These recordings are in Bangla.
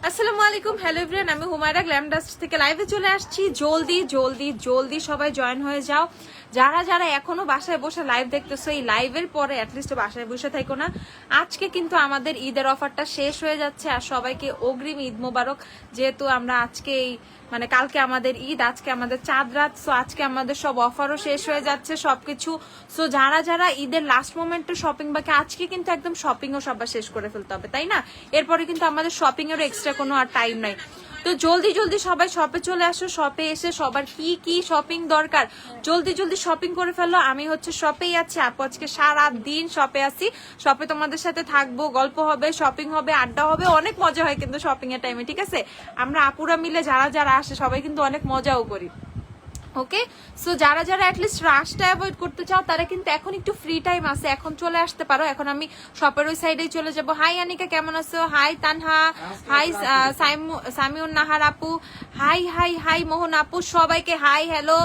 আসসালামু আলাইকুম, হ্যালো এভরিওয়ান, আমি হুমায়রা গ্ল্যাম ডাস্ট থেকে লাইভে চলে আসছি। জলদি জলদি জলদি সবাই জয়েন হয়ে যাও। যারা যারা এখনো বাসায় বসে লাইভ দেখতেছো, এই লাইভের পরে অ্যাটলিস্ট বাসায় বসে থাকো না। আজকে কিন্তু আমাদের ঈদের অফারটা শেষ হয়ে যাচ্ছে, আর সবাইকে অগ্রিম ঈদ মোবারক। যেহেতু আমরা আজকে মানে কালকে আমাদের ঈদ, আজকে আমাদের চাঁদ রাত, সো আজকে আমাদের সব অফারও শেষ হয়ে যাচ্ছে সবকিছু। সো যারা যারা ঈদের লাস্ট মোমেন্টে শপিং বাকি, আজকে কিন্তু একদম শপিংও সবার শেষ করে ফেলতে হবে, তাই না? এরপরে কিন্তু আমাদের শপিং এরও এক্সট্রা কোনো আর টাইম নাই। তো জলদি জলদি সবাই শপে চলে আসো। শপে এসে সবার কি কি শপিং দরকার জলদি জলদি শপিং করে ফেলো। আমি হচ্ছে শপেই আছি, আপু আজকে সারা দিন শপে আছি। শপে তোমাদের সাথে থাকবো, গল্প হবে, শপিং হবে, আড্ডা হবে, অনেক মজা হয় কিন্তু শপিং এর টাইমে, ঠিক আছে? আমরা আপুরা মিলে যারা যারা আসে সবাই কিন্তু অনেক মজাও করি। ওকে, সো যারা যারা অ্যাটলিস্ট রাশটা অ্যাভয়েড করতে চাও তারা কিন্তু এখন একটু ফ্রি টাইম আছে, এখন চলে আসতে পারো। এখন আমি শপের ওই সাইডেই চলে যাব। হাই আনিকা, কেমন আছো? হাই তানহা, হাই সামিউন নাহার আপু, হাই হাই হাই মোহন আপু, সবাইকে হাই হ্যালো।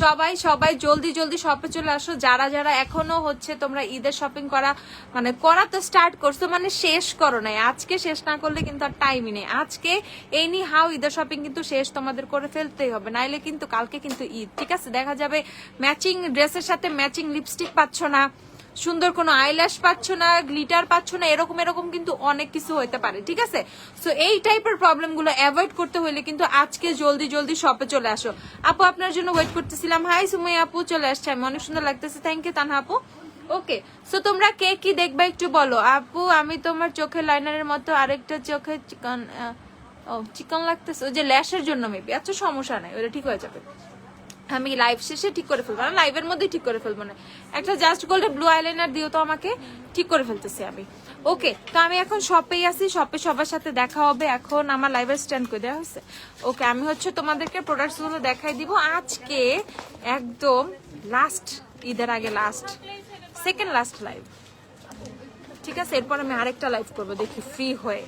সবাই সবাই জলদি জলদি শপে চলে আসো। যারা যারা এখনো হচ্ছে তোমরা ঈদের শপিং করা তো স্টার্ট করছো, মানে শেষ করো নাই। আজকে শেষ না করলে কিন্তু আর টাইমই নেই। আজকে এনি হাউ ঈদের শপিং কিন্তু শেষ তোমাদের করে ফেলতেই হবে, নাইলে কিন্তু কালকে কিন্তু ঈদ, ঠিক আছে? দেখা যাবে ম্যাচিং ড্রেসের সাথে ম্যাচিং লিপস্টিক পাচ্ছ না, সুন্দর কোনো আইল্যাশ পাচ্ছ না, গ্লিটার পাচ্ছ না, এরকম এরকম কিন্তু অনেক কিছু হতে পারে, ঠিক আছে? সো এই টাইপের প্রবলেম গুলো অ্যাভয়েড করতে হলে কিন্তু আজকে জলদি জলদি শপে চলে আসো। আপু আপনার জন্য ওয়েট করতেছিলাম। হাই সুমাইয়া আপু, চলে আসছে, আমি অনেক সুন্দর লাগতেছে, থ্যাংক ইউ তানহা আপু। ওকে, সো তোমরা কে কি দেখবে একটু বলো। আপু আমি তোমার চোখের লাইনারের মতো আরেকটা চোখে চিকন চিকন লাগতেছে, ওই যে ল্যাশের জন্য মেবি। আচ্ছা সমস্যা নাই, ওটা ঠিক হয়ে যাবে। আমি লাইভ শেষে ঠিক করে ফেলবো না, লাইভের মধ্যেই ঠিক করে ফেলবো না। একটা জাস্ট গোল্ডে ব্লু আইলাইনার দিও তো আমাকে, ঠিক করে ফেলতেছি আমি। ওকে, তো আমি এখন শপেই আছি, শপে সবার সাথে দেখা হবে। এখন আমার লাইভের স্ট্যান্ড করে দেওয়া হচ্ছে। ওকে, আমি হচ্ছে তোমাদেরকে প্রোডাক্টস গুলো দেখাই দিব আজকে, একদম লাস্ট, ঈদের আগে লাস্ট, সেকেন্ড লাস্ট লাইভ, ঠিক আছে? এরপর আমি আরেকটা লাইভ করবো, দেখি ফ্রি হয়ে।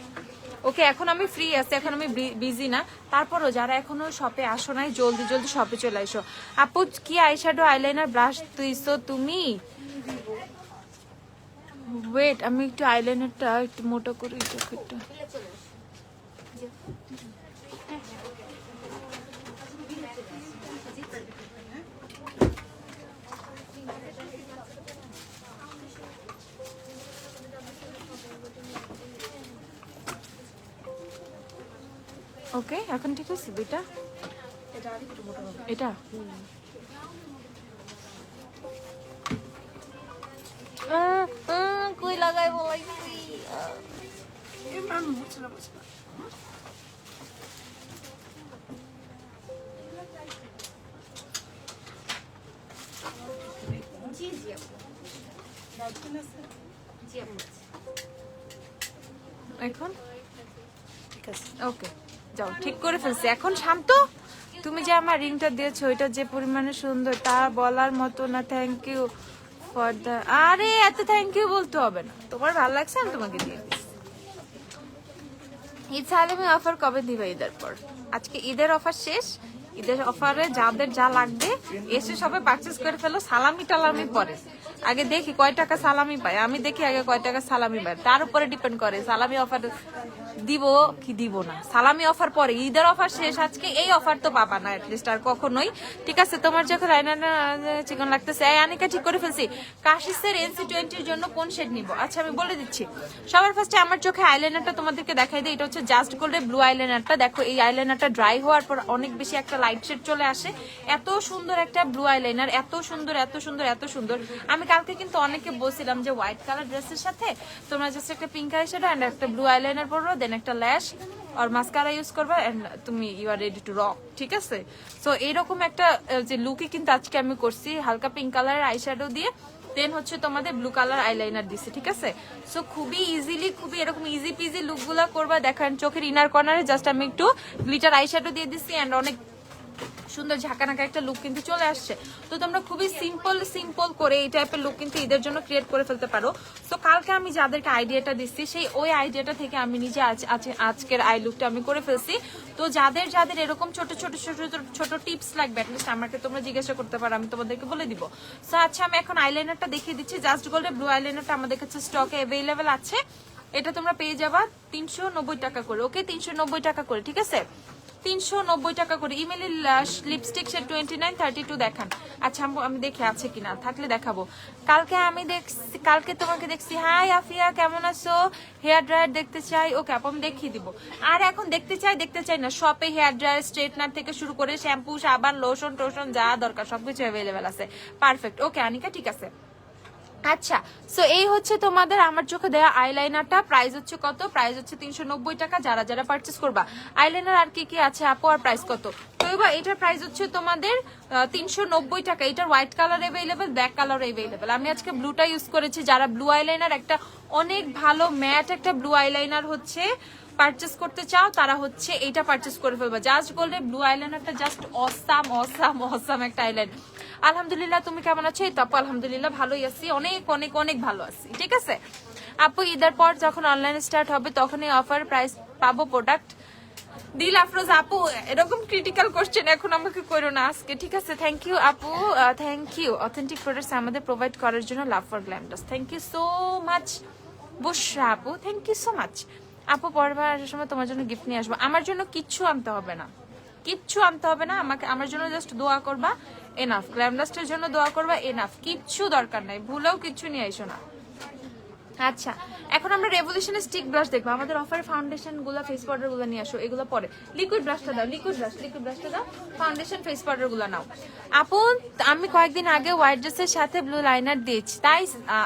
ওকে, এখন আমি ফ্রি আছি, এখন আমি বিজি না। তারপরও যারা এখনো শপে আসো নাই, জলদি জলদি শপে চলে আসো। আপু কি আইশ্যাডো আইলাইনার ব্রাশ তুইছো তুমি? ওয়েট, আমি একটু আইলাইনারটা একটু মোটা করি চোখেরটা। ওকে, এখন ঠিক আছে দুইটা, এটা কই লাগাই বলাই এখন ঠিক আছে। ওকে, যাও, ঠিক করে ফেলছি। এখন শান্ত। তুমি যে আমার রিংটা দিয়েছো, ওইটা যে পরিমাণে সুন্দর তা বলার মতো না। থ্যাংক ইউ ফর দ্য, আরে এত থ্যাংক ইউ বলতে হবে না, তোমার ভালো লাগছে আমি তোমাকে দিয়ে দিচ্ছি। ঈদ সালামি অফার কবে দিবে? ঈদের পর। আজকে ঈদের অফার শেষ। ঈদের অফারে যাদের যা লাগবে এসে সবাই পারচেজ করে ফেলো। সালামি টালামি পরে, আগে দেখি কয় টাকা সালামি পায়। আমি দেখি আগে কয় টাকা সালামি পায়, তার উপরে ডিপেন্ড করে সালামি অফার দিব কি দিব না। সালামি অফার পরে, ঈদের অফার শেষ আজকে, এই অফার তো পাবা না অ্যাটলিস্ট আর কখনোই, ঠিক আছে? তোমার যখন চিকন লাগতেছে, আনিকা ঠিক করে ফেলছি। কাশিসের NC20 জন্য কোন শেড নিব? আচ্ছা আমি বলে দিচ্ছি। সবার ফার্স্টে আমার চোখে আইলাইনারটা তোমাদেরকে দেখাই দিই। এটা হচ্ছে জাস্ট গোল্ডের ব্লু আইলাইনারটা। দেখো এই আইলাইনারটা ড্রাই হওয়ার পর অনেক বেশি একটা লাইট শেড চলে আসে। এত সুন্দর একটা ব্লু আইলাইনার, এত সুন্দর এত সুন্দর এত সুন্দর। আমি কালকে কিন্তু অনেকে বলছিলাম যে হোয়াইট কালার ড্রেসের সাথে তোমরা জাস্ট একটা পিঙ্ক আই শ্যাডো এন্ড একটা ব্লু আইলাইনার পরো, দেন একটা ল্যাশ আর মাস্কারা ইউজ করবা এন্ড তুমি you are ready to rock, ঠিক আছে? সো এইরকম একটা যে লুকই কিন্তু আজকে আমি করছি, হালকা পিঙ্ক কালারের আই শ্যাডো দিয়ে, দেন হচ্ছে তোমাদের ব্লু কালার আইলাইনার দিছে, ঠিক আছে? সো খুবই ইজিলি, খুবই এরকম ইজি পিজি লুক গুলা করবা। দেখেন চোখের ইনার কর্নারে জাস্ট আমি একটু গ্লিটার আই শ্যাডো দিয়ে দিচ্ছি এন্ড অনেক সুন্দর ঝাঁকানাকা একটা লুক কিন্তু চলে আসছে। তো তোমরা খুবই সিম্পল করে এই টাইপের লুক কিন্তু ঈদের জন্য ক্রিয়েট করে ফেলতে পারো। তো কালকে আমি যাদেরকে আইডিয়াটা দিচ্ছি, সেই ওই আইডিয়াটা থেকে আমি নিজে আজকের আই লুকটা আমি করে ফেলছি। তো যাদের যাদের এরকম ছোট ছোট ছোট ছোট টিপস লাগবে অ্যাটলিস্ট আমাকে তোমরা জিজ্ঞাসা করতে পারো, আমি তোমাদেরকে বলে দিব। সো আচ্ছা আমি এখন আইলাইনারটা দেখিয়ে দিচ্ছি। জাস্ট গোল্ডের ব্লু আইলাইনারটা আমাদের কাছে স্টকে অ্যাভেলেবেল আছে। এটা তোমরা পেয়ে যাবা 390 টাকা করে। ওকে, 390 টাকা করে, ঠিক আছে, 390 টাকা করে। ইমেলের লিপস্টিক শেড 2932 দেখান। আচ্ছা আমি দেখি আছে কিনা, থাকলে দেখাবো। কালকে তোমাকে দেখছি। হাই আফিয়া, কেমন আছো? হেয়ার ড্রায়ার দেখতে চাই। ওকে আপু আমি দেখিয়ে দিব। আর এখন দেখতে চাই না, শপে হেয়ার ড্রায়ার, স্ট্রেটনার থেকে শুরু করে শ্যাম্পু, সাবান, লোশন টোশন যা দরকার সবকিছু অ্যাভেলেবেল আছে। পারফেক্ট। ওকে আনিকা, ঠিক আছে। আচ্ছা, সো এই হচ্ছে তোমাদের আমার চোখে দেওয়া আইলাইনারটা। প্রাইস হচ্ছে কত? প্রাইস হচ্ছে 390 টাকা। যারা যারা পারচেস করবা আইলাইনার আর কি কি আছে আপু, আর প্রাইস কত? তো এবার এটার প্রাইস হচ্ছে তোমাদের 390 টাকা। এটার white colour available, black colour available. আমি আজকে ব্লুটা ইউজ করেছি। যারা ব্লু আইলাইনার, একটা অনেক ভালো ম্যাট একটা ব্লু আইলাইনার হচ্ছে পারচেস করতে চাও, তারা হচ্ছে এইটা পারচেস করে ফেলবা। জাস্ট গোল্ডের ব্লু আইলাইনারটা জাস্ট অসাম অসাম অসাম একটা আইলাইনার। আলহামদুলিল্লাহ, তুমি কেমন আছো? এই তো আপু আলহামদুলিল্লাহ ভালোই আছি, অনেক অনেক অনেক ভালো আছি, ঠিক আছে আপু। ঈদের পর যখন অনলাইন স্টার্ট হবে তখন এই অফার প্রাইস পাবো প্রোডাক্ট। দিল আফরোজ আপু, এরকম ক্রিটিক্যাল কোশ্চেন এখন আমাকে করো না আজকে, ঠিক আছে। থ্যাংক ইউ আপু, থ্যাংক ইউ অথেন্টিক প্রোডাক্টস আমাদের প্রোভাইড করার জন্য। Love for Glamdus, thank you so much. Bushra আপু, থ্যাংক ইউ সো মাচ। আপু পরেরবার আসার সময় তোমার জন্য গিফট নিয়ে আসবো। আমার জন্য কিচ্ছু আনতে হবে না, কিচ্ছু আনতে হবে না আমাকে। আমার জন্য জাস্ট দোয়া করবা, এনাফ। গ্ল্যামডাস্টের জন্য দোয়া করবা, এনাফ। কিচ্ছু দরকার নাই, ভুলেও কিচ্ছু নিয়ে এসো না। আচ্ছা, এখন আমরা রেভলিউশনের স্টিক ব্রাশ দেখবো। আমাদের অফারে ফাউন্ডেশন গুলো, ফেস পাউডার গুলো নিয়ে আসো। এগুলো পরে লিকুইড ব্রাশটা দাও, লিকুইড ব্রাশটা দাও। ফাউন্ডেশন, ফেস পাউডার গুলো নাও। আপু আমি কয়েকদিন আগে হোয়াইট ড্রেসের সাথে ব্লু লাইনার দিয়েছি, তাই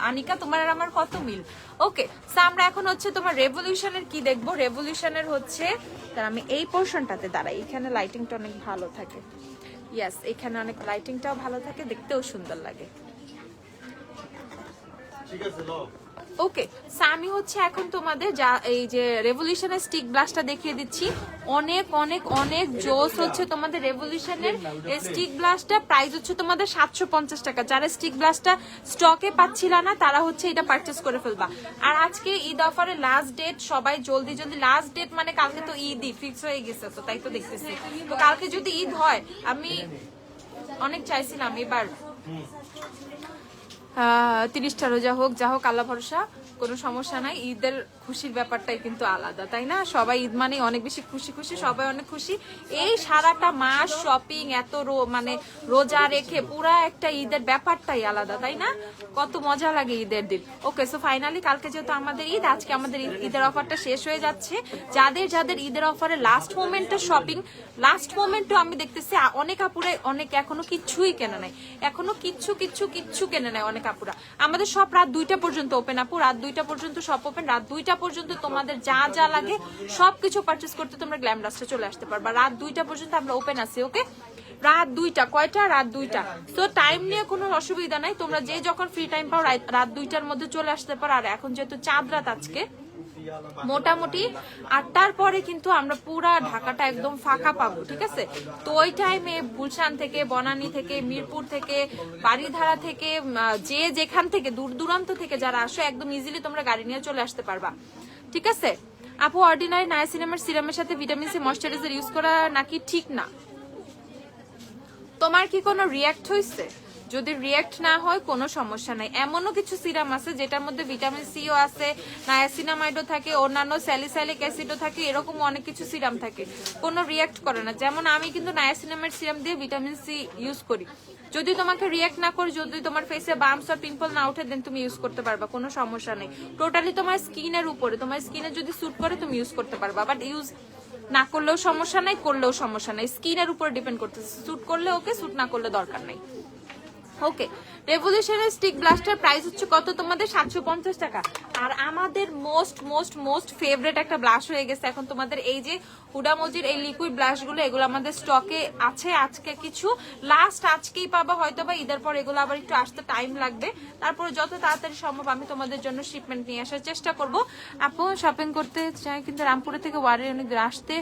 আনিকা তোমার আর আমার কত মিল। ওকে, সো আমরা এখন হচ্ছে তোমার রেভলিউশনের কি দেখবো। রেভলিউশনের হচ্ছে, তার আমি এই পোর্শনটাতে দাঁড়াই, এখানে লাইটিংটা অনেক ভালো থাকে। ইয়েস, এখানে অনেক লাইটিংটাও ভালো থাকে, দেখতেও সুন্দর লাগে। ঠিক আছে, ওকে, আমি হচ্ছে এখন তোমাদের যা এই যে রেভলিউশনের স্টিক ব্লাশটা দেখিয়ে দিচ্ছি। অনেক অনেক অনেক জোস হচ্ছে তোমাদের রেভলিউশনের স্টিক ব্লাশটা। প্রাইস হচ্ছে তোমাদের 750 টাকা। যারা স্টিক ব্লাশটা স্টকে পাচ্ছিল না তারা হচ্ছে এটা পারচেস করে ফেলবা। আর আজকে ঈদ অফারের লাস্ট ডেট, সবাই জলদি জলদি। লাস্ট ডেট মানে কালকে তো ঈদই ফিক্স হয়ে গেছে, তো তাই তো দেখতেছি। তো কালকে যদি ঈদ হয়, আমি অনেক চাইছিলাম এবার 30টা রোজা হোক, যা হোক, আল্লাহ ভরসা, কোনো সমস্যা নাই। ঈদের খুশির ব্যাপারটাই কিন্তু আলাদা, তাই না? সবাই ঈদ মানে অনেক বেশি খুশি খুশি, সবাই অনেক খুশি। এই সারাটা মাস শপিং, এত মানে রোজা রেখে পুরা একটা ঈদের ব্যাপারটাই আলাদা, তাই না? কত মজা লাগে ঈদের দিন। ওকে, সো ফাইনালি কালকে যেহেতু আমাদের ঈদ, আজকে আমাদের ঈদের অফারটা শেষ হয়ে যাচ্ছে। যাদের যাদের ঈদের অফারে লাস্ট মোমেন্টের শপিং, লাস্ট মোমেন্টও আমি দেখতেছি অনেক আপুরে অনেক এখনো কিচ্ছুই কেনা নাই, এখনো কিচ্ছু কেনা নাই অনেক আপুরা। আমাদের সব রাত 2টা পর্যন্ত ওপেন আপু, রাত 2টা পর্যন্ত সব ওপেন। রাত 2টা পর্যন্ত তোমাদের যা যা লাগে সবকিছু পারচেস করতে তোমরা গ্ল্যামডাস্টে চলে আসতে পারবা। রাত 2টা পর্যন্ত আমরা ওপেন আছি। ওকে, রাত 2টা, কয়টা? রাত 2টা। তো টাইম নিয়ে কোনো অসুবিধা নাই, তোমরা যে যখন ফ্রি টাইম পাও রাত 2টার মধ্যে চলে আসতে পারো। আর এখন যেহেতু চাঁদ রাত আজকে মোটামুটি 8টার পরে কিন্তু আমরা পুরা ঢাকাটা একদম ফাঁকা পাবো, ঠিক আছে? তো ওই টাইমে গুলশান থেকে, বনানী থেকে, মিরপুর থেকে, বাড়িধারা থেকে, যে যেখান থেকে দূর দূরান্ত থেকে যারা আসো, একদম ইজিলি তোমরা গাড়ি নিয়ে চলে আসতে পারবা, ঠিক আছে? আপু অর্ডিনারি নায়াসিনামের সিরামের সাথে ভিটামিন সি ময়শ্চারাইজার ইউজ করা নাকি ঠিক না? তোমার কি কোনো রিঅ্যাক্ট হয়েছে? যদি রিঅ্যাক্ট না হয় কোনো সমস্যা নাই। এমনও কিছু সিরাম আছে যেটার মধ্যে ভিটামিন সিও আছে, নায়াসিনামাইডও থাকে, অন্যান্য স্যালিসাইলিক অ্যাসিডও থাকে, এরকম অনেক কিছু সিরাম থাকে, কোনো রিঅ্যাক্ট করে না। যেমন আমি কিন্তু নায়াসিনামাইড সিরাম দিয়ে ভিটামিন সি ইউজ করি। যদি তোমাকে রিঅ্যাক্ট না করে, যদি তোমার ফেসে বাম্পস আর পিম্পল না ওঠে, দেন তুমি ইউজ করতে পারবা, কোনো সমস্যা নেই। টোটালি তোমার স্কিনের উপরে, তোমার স্কিনে যদি স্যুট করে তুমি ইউজ করতে পারবা। বাট ইউজ না করলেও সমস্যা নাই, করলেও সমস্যা নাই, স্কিনের উপর ডিপেন্ড করতেছে। স্যুট করলে ওকে, স্যুট না করলে দরকার নাই। ওকে, রেভলিউশনের স্টিক ব্লাস্টার প্রাইস হচ্ছে কত তোমাদের? 750 টাকা। আর আমাদের মোস্ট ফেভারিট একটা ব্লাশ হয়ে গেছে এখন তোমাদের, এই যে হুডামজির এই লিকুইড ব্লাশগুলো, এগুলো আমাদের স্টকে আছে। আজকে কিছু লাস্ট আজকেই পাবা, হয়তো বা ঈদের পর এগুলো আবার একটু আসতে টাইম লাগবে। তারপরে যত তাড়াতাড়ি সম্ভব আমি তোমাদের জন্য শিপমেন্ট নিয়ে আসার চেষ্টা করব। আপু শপিং করতে চাই কিন্তু রামপুরে থেকে ওয়ারে অনেক আসতে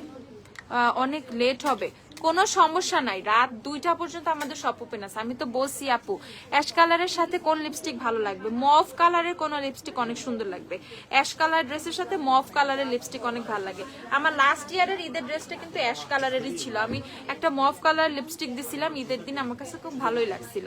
অনেক লেট হবে। কোনো সমস্যা নাই, রাত 2টা পর্যন্ত আমাদের শপ ওপেন আছে। আমি তো বলছি আপু অ্যাশ কালারের সাথে কোন লিপস্টিক ভালো লাগবে, মভ কালারের কোন লিপস্টিক অনেক সুন্দর লাগবে, অ্যাশ কালার ড্রেসের সাথে মভ কালারের লিপস্টিক অনেক ভালো লাগে। আমার লাস্ট ইয়ারের ঈদের ড্রেসটা কিন্তু অ্যাশ কালারেরই ছিল, আমি একটা মভ কালার লিপস্টিক দিছিলাম ঈদের দিন, আমার কাছে খুব ভালোই লাগছিল।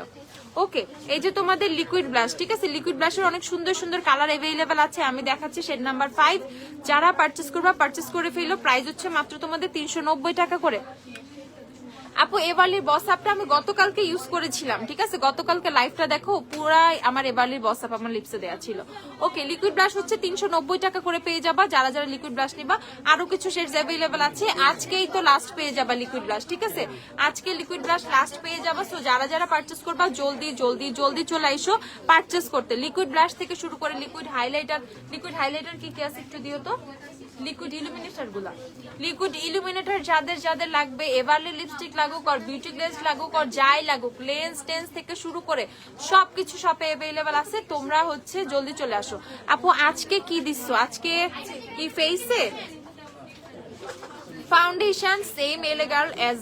ওকে, এই যে তোমাদের লিকুইড ব্লাশ, ঠিক আছে, লিকুইড ব্লাশের অনেক সুন্দর সুন্দর কালার অ্যাভেলেবেল আছে, আমি দেখাচ্ছি শেড নাম্বার 5। যারা পারচেস করবা পারচেস করে ফেলো, প্রাইস হচ্ছে মাত্র তোমাদের 390 টাকা করে। আপু এবারলির বস আপটা আমি গতকালকে ইউজ করেছিলাম, ঠিক আছে, গতকালকে লাইভটা দেখো, পুরাই আমার এবারলির বস আপ আমার লিপসে দেওয়া ছিল। ওকে, লিকুইড ব্লাশ হচ্ছে 390 টাকা করে পেয়ে যাবা যারা যারা লিকুইড ব্লাশ নিবা। আরো কিছু শেডস অ্যাভেলেবেল আছে, আজকেই তো লাস্ট পেয়ে যাবা লিকুইড ব্লাশ, ঠিক আছে, আজকে লিকুইড ব্লাশ লাস্ট পেয়ে যাবা। সো যারা যারা পারচেস করবা জলদি জলদি জলদি চলে আইসো পারচেস করতে। লিকুইড ব্লাশ থেকে শুরু করে লিকুইড হাইলাইটার কি কি আছে একটু দিও তো, লিকুইড ইলুমিনেটর গুলা, লিকুইড ইলুমিনেটর যাদের যাদের লাগবে, এভারলি লিপস্টিক লাগুক আর বিউটি গ্লেজ লাগুক আর যাই লাগুক, লেন্স টেন্স থেকে শুরু করে সবকিছু শপে অ্যাভেলেবেল আছে, তোমরা হচ্ছে জলদি চলে আসো। আপু আজকে কি দিচ্ছ, আজকে কি ফেসে ফাউন্ডেশন সেম এলেগাল এজ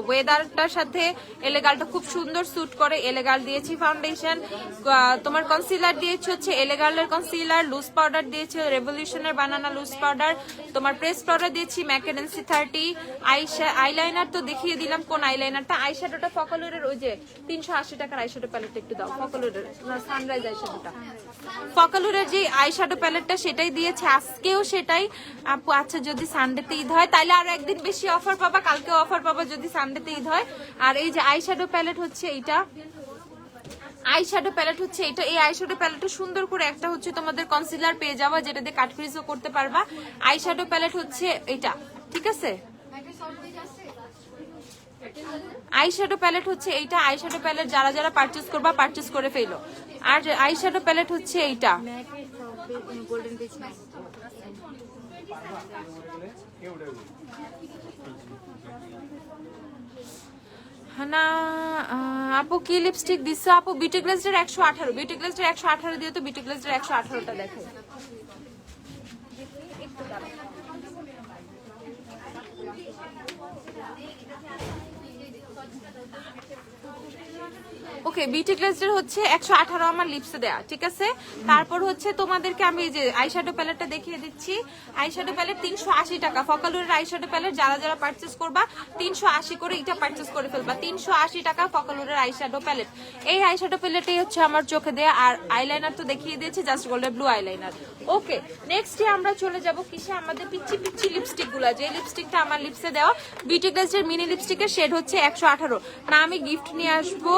ওয়েদারটার সাথে এলেগালটা খুব সুন্দর স্যুট করে, এলেগাল দিয়েছি ফাউন্ডেশন, তোমার কনসিলার দিয়েছি হচ্ছে এলেগালের কনসিলার, লুজ পাউডার দিয়েছি রেভলিউশনের বানানা লুজ পাউডার, তোমার প্রেস পাউডার দিয়েছি ম্যাকেডেন্সি 30, আইলাইনার তো দেখিয়ে দিলাম কোন আইলাইনারটা, আইশ্যাডোটা ফকালুরের ওই যে 380 টাকার আইশ্যাডো প্যালেটটা একটু দাও, ফকালুরের সানরাইজ আইশ্যাডোটা, ফকালুরের যে আইশ্যাডো প্যালেটটা সেটাই দিয়েছে, আজকেও সেটাই আপু। আচ্ছা যদি সানডেতে ঈদ হয় তাহলে আরো একদিন বেশি অফার পাবা, কালকে অফার পাবা যদি সানডেতে ঈদ হয়। আর এই যে আইশ্যাডো প্যালেট হচ্ছে এইটা, আইশ্যাডো প্যালেট হচ্ছে এটা, এই আইশ্যাডো প্যালেটটা সুন্দর করে একটা হচ্ছে তোমাদের কনসিলার পেয়ে যাবা যেটা দিয়ে কাট ক্রিজও করতে পারবা। আইশ্যাডো প্যালেট হচ্ছে এটা, ঠিক আছে, আইশ্যাডো প্যালেট হচ্ছে এইটা, আইশ্যাডো প্যালেট যারা যারা পারচেজ করবা পারচেজ করে ফেলো। আর আইশ্যাডো প্যালেট হচ্ছে এইটা, না আপু কি লিপস্টিক দিচ্ছ আপু, বিউটি গ্লেজের 118, বিউটি গ্লেজের 118 দিয়ে তো বিউটি গ্লেজের 118টা দেখো। ওকে, বিউটি গ্লেজের হচ্ছে 118 আমার লিপসে দেয়া, ঠিক আছে। তারপর হচ্ছে তোমাদেরকে আমি এই যে আইশ্যাডো প্যালেটটা দেখিয়ে দিচ্ছি, আইশ্যাডো প্যালেট 380 টাকা, ফকালুরের আইশ্যাডো প্যালেট যারা যারা পারচেস করবা 380 করে এটা পারচেস করে ফেলবা, 380 টাকা ফকালুরের আইশ্যাডো প্যালেট। এই আইশ্যাডো প্যালেটই হচ্ছে আমার চোখে দেয়া, আর আইলাইনার তো দেখিয়ে দিয়েছি, জাস্ট গোল্ডেন ব্লু আইলাইনার। ওকে, নেক্সট আমরা চলে যাব কিসে, আমাদের পিচ্ছি পিচ্ছি লিপস্টিক গুলা, যে লিপস্টিকটা আমার লিপসে দেওয়া বিউটি গ্লেজের মিনি লিপস্টিকের শেড হচ্ছে 118। না আমি গিফট নিয়ে আসবো,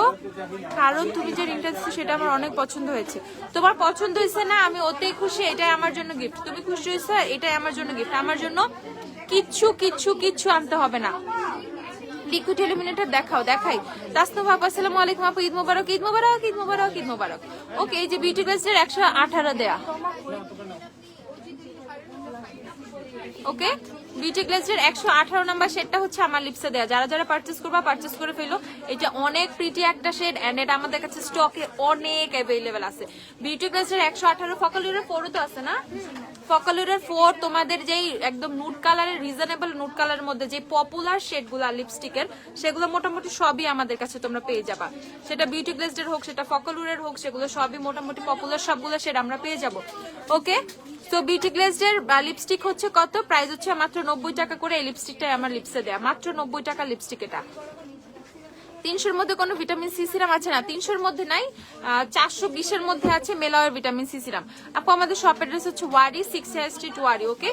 কারণ তুমি যে রিংটা দিচ্ছ সেটা আমার অনেক পছন্দ হয়েছে। তোমার পছন্দ হয়েছে না, আমি ওতেই খুশি, এটাই আমার জন্য গিফট। তুমি খুশি হয়েছে, এটাই আমার জন্য গিফট, আমার জন্য কিচ্ছু কিচ্ছু কিচ্ছু আনতে হবে না। লিকুইড ইলুমিনেটর দেখাও, দেখাই। তাসনুম আপু আসসালামু আলাইকুম আপু, ঈদ মোবারক, ঈদ মোবারক, ঈদ মোবারক, ঈদ মোবারক। ওকে, এই যে বিউটি গ্লেজের 118 দেয়া, ওকে, বিউটি গ্লেজের 118 নাম্বার শেডটা হচ্ছে আমার লিপসে দেয়া, যারা যারা পারচেস করবা পারচেস করে ফেলো। এটা অনেক প্রিটি একটা শেড এন্ড এটা আমাদের কাছে স্টকে অনেক অ্যাভেলেবেল আছে। বিউটি গ্লেজের 118, ফকালুরের 4 তো আছে না, ফকালুরের 4 তোমাদের যেই একদম নুড কালারের, রিজনেবল নুড কালারের মধ্যে যে পপুলার শেডগুলো লিপস্টিকের, সেগুলো মোটামুটি সবই আমাদের কাছে তোমরা পেয়ে যাবা, সেটা বিউটি গ্লেজের হোক সেটা ফকালুরের হোক, সেগুলো সবই মোটামুটি পপুলার সবগুলো শেড আমরা পেয়ে যাবো। ওকে, তো বিউটি গ্লেজের লিপস্টিক হচ্ছে কত, প্রাইস হচ্ছে মাত্র 90 টাকা করে। এই লিপস্টিকটাই আমার লিপসে দেয়া, মাত্র 90 টাকা লিপস্টিক। এটা 300-র মধ্যে কোনো ভিটামিন সি সিরাম আছে না, 300-র মধ্যে নাই, 420-এর মধ্যে আছে মেলাওয়ের ভিটামিন সি সিরাম। আপু আমাদের শপ অ্যাড্রেস হচ্ছে ওয়ারি, 6 স্ট্রিট ওয়ারি। ওকে,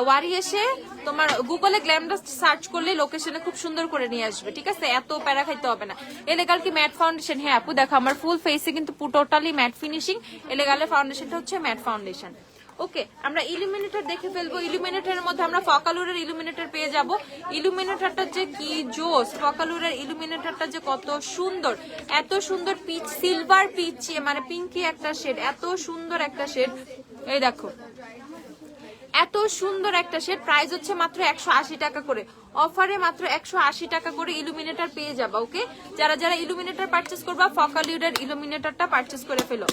ওয়ারি এসে তোমার গুগলে গ্ল্যামডাস্ট সার্চ করলে লোকেশনে খুব সুন্দর করে নিয়ে আসবে, ঠিক আছে, এত প্যারা খাইতে হবে না। এলেগাল কি ম্যাট ফাউন্ডেশন, হ্যাঁ আপু দেখো আমার ফুল ফেসে কিন্তু টোটালি ম্যাট ফিনিশিং, এলেগালের ফাউন্ডেশনটা হচ্ছে ম্যাট ফাউন্ডেশন। ওকে, আমরা ইলুমিনেটর দেখে ফেলবো। ইলুমিনেটরের মধ্যে আমরা ফকালুরের ইলুমিনেটর পেয়ে যাব। ইলুমিনেটরটা যে কি জোস, ফকালুরের ইলুমিনেটরটা যে কত সুন্দর, এত সুন্দর পিচ, সিলভার পিচ মানে পিঙ্কি একটা শেড, এত সুন্দর একটা শেড, এই দেখো এত সুন্দর একটা শেড। প্রাইস হচ্ছে মাত্র 180 টাকা করে, অফারে মাত্র 180 টাকা করে ইলুমিনেটর পেয়ে যাবা। ওকে, যারা যারা ইলুমিনেটর পারচেস করবা ফকালুরের ইলুমিনেটরটা পারচেস করে ফেলো।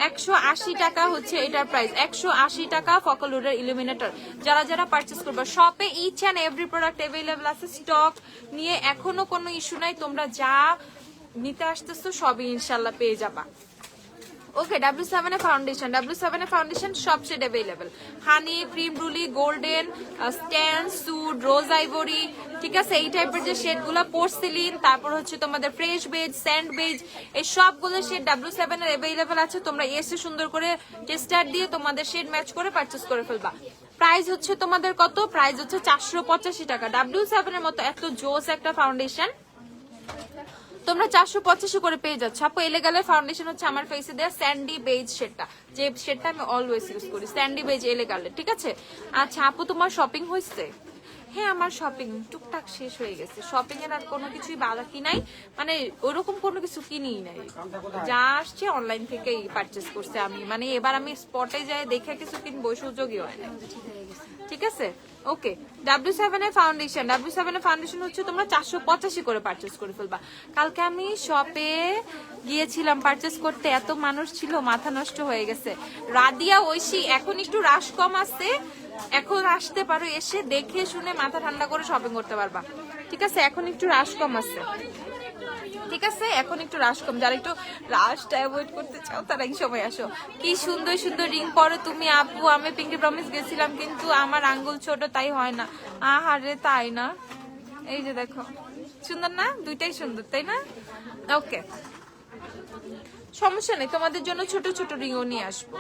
180 টাকা হচ্ছে এটার প্রাইস, 180 টাকা ফকলুডের ইলুমিনেটর। যারা যারা পারচেস করবে শপে each and every product available আছে, স্টক নিয়ে এখনো কোনো ইস্যু নাই, তোমরা যা নিতে আসতেছো সবই ইনশাল্লাহ পেয়ে যাবা। ওকে, W7 এর ফাউন্ডেশন, W7 এর ফাউন্ডেশন সব শেড अवेलेबल, হানি, ক্রিম রুলি, গোল্ডেন, স্ট্যান্ড, সুড, রোজ আইভরি, ঠিক আছে, এই টাইপের যে শেডগুলো, পোর্সিলিন, তারপর হচ্ছে তোমাদের ফ্রেশ বেজ, স্যান্ড বেজ, এই সবগুলো শেড W7 এর अवेलेबल আছে। তোমরা এসে সুন্দর করে টেস্টার দিয়ে তোমাদের শেড ম্যাচ করে পারচেজ করে ফেলবা। প্রাইস হচ্ছে তোমাদের কত? প্রাইস হচ্ছে 485 টাকা। W7 এর মতো এত জোস একটা ফাউন্ডেশন তোমরা 485 করে পেয়ে যাচ্ছ। আপু এলেগালের ফাউন্ডেশন হচ্ছে আমার ফেসে দেয়া স্যান্ডি বেজ শেডটা, যে শেডটা আমি অলওয়েজ ইউজ করি, স্যান্ডি বেজ এলেগালের, ঠিক আছে। আচ্ছা আপু তোমার শপিং হয়েছে? হ্যাঁ আমার শপিং টুকটাক শেষ হয়ে গেছে, শপিং এর আর কোনো কিছুই বাকি নাই, মানে ওরকম কোনো কিছু কিনিই নাই, যা আসছে অনলাইন থেকেই পারচেস করছে আমি, মানে এবার আমি স্পটে যাই দেখে কিছু কিনবো সুযোগই হয় না, ঠিক আছে। ওকে, W7 এর ফাউন্ডেশন, W7 এর ফাউন্ডেশন হচ্ছে তোমরা 485 করে পারচেস করে ফেলবা। কালকে আমি শপে গিয়েছিলাম পারচেস করতে, এত মানুষ ছিল মাথা নষ্ট হয়ে গেছে। রাদিয়া ঐশী এখন একটু রাশ কম আছে, এখন আসতে পারো, এসে দেখে শুনে মাথা ঠান্ডা করে শপিং করতে পারবা, ঠিক আছে। এখন একটু রাশ কম আছে, ঠিক আছে, এখন একটু রাশ কম, যারা একটু রাশটা অ্যাভয়েড করতে চাও তারা এই সময় আসো। কি সুন্দর সুন্দর রিং পরো তুমি আপু, আমি পিঙ্কি প্রমিস গেছিলাম কিন্তু আমার আঙ্গুল ছোট তাই হয় না। আহারে তাই না, এই যে দেখো সুন্দর না, দুইটাই সুন্দর তাই না। ওকে সমস্যা নেই, তোমাদের জন্য ছোট ছোট রিংও নিয়ে আসবো।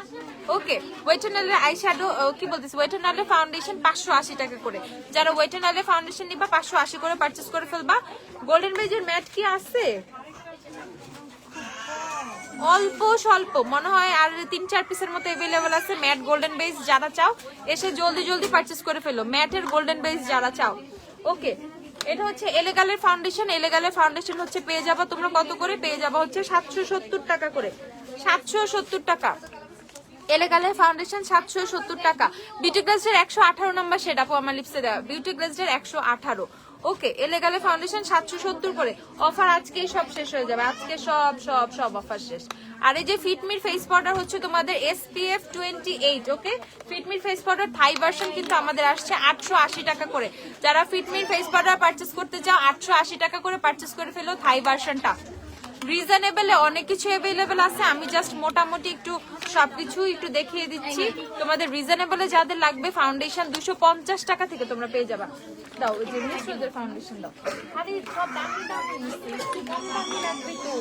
ওকে, ওয়েটনালের আইশ্যাডো, কি বলতেছি, ওয়েটনালের ফাউন্ডেশন 580 টাকা করে। যারা ওয়েটনালের ফাউন্ডেশন নিবা 580 করে পারচেস করে ফেলবা। গোল্ডেন বেজের ম্যাট কি আছে? অল্প স্বল্প মনে হয়, আর 3-4 পিসের মতো अवेलेबल আছে ম্যাট গোল্ডেন বেজ। যারা চাও এসে জলদি জলদি পারচেস করে ফেলো ম্যাটের গোল্ডেন বেজ যারা চাও। ওকে, এটা হচ্ছে এলেগালের ফাউন্ডেশন, এলেগালের ফাউন্ডেশন হচ্ছে পেয়ে যাবা তোমরা কত করে? পেয়ে যাবা হচ্ছে 770 টাকা করে, 770 টাকা। এলেগালের ফাউন্ডেশন 770 টাকা। বিউটি গ্লেজের 118 নাম্বার শেড আপু আমার লিপসে দেওয়া, বিউটি গ্লেজের 118। ওকে, এলেগালের ফাউন্ডেশন 770 করে। অফার আজকেই সব শেষ হয়ে যাবে, আজকে সব সব সব অফার শেষ। আর এই যে ফিটমির ফেস পাউডার হচ্ছে তোমাদের SPF 28। ওকে, ফিটমির ফেস পাউডার থাই ভার্সন কিন্তু আমাদের আসছে 880 টাকা করে। যারা ফিটমির ফেস পাউডার পারচেস করতে চাও 880 টাকা করে পারচেস করে ফেলো থাই ভার্সনটা। রিজনেবলে অনেক কিছু अवेलेबल আছে, আমি জাস্ট মোটামুটি একটু সবকিছু একটু দেখিয়ে দিচ্ছি তোমাদের। রিজনেবলে যাদের লাগবে ফাউন্ডেশন 250 টাকা থেকে তোমরা পেয়ে যাবা। দাও ওই যে মিস্ট্রোদের ফাউন্ডেশন দাও, আরে সব দামি দামি একটু কম দামি লাগবে তো।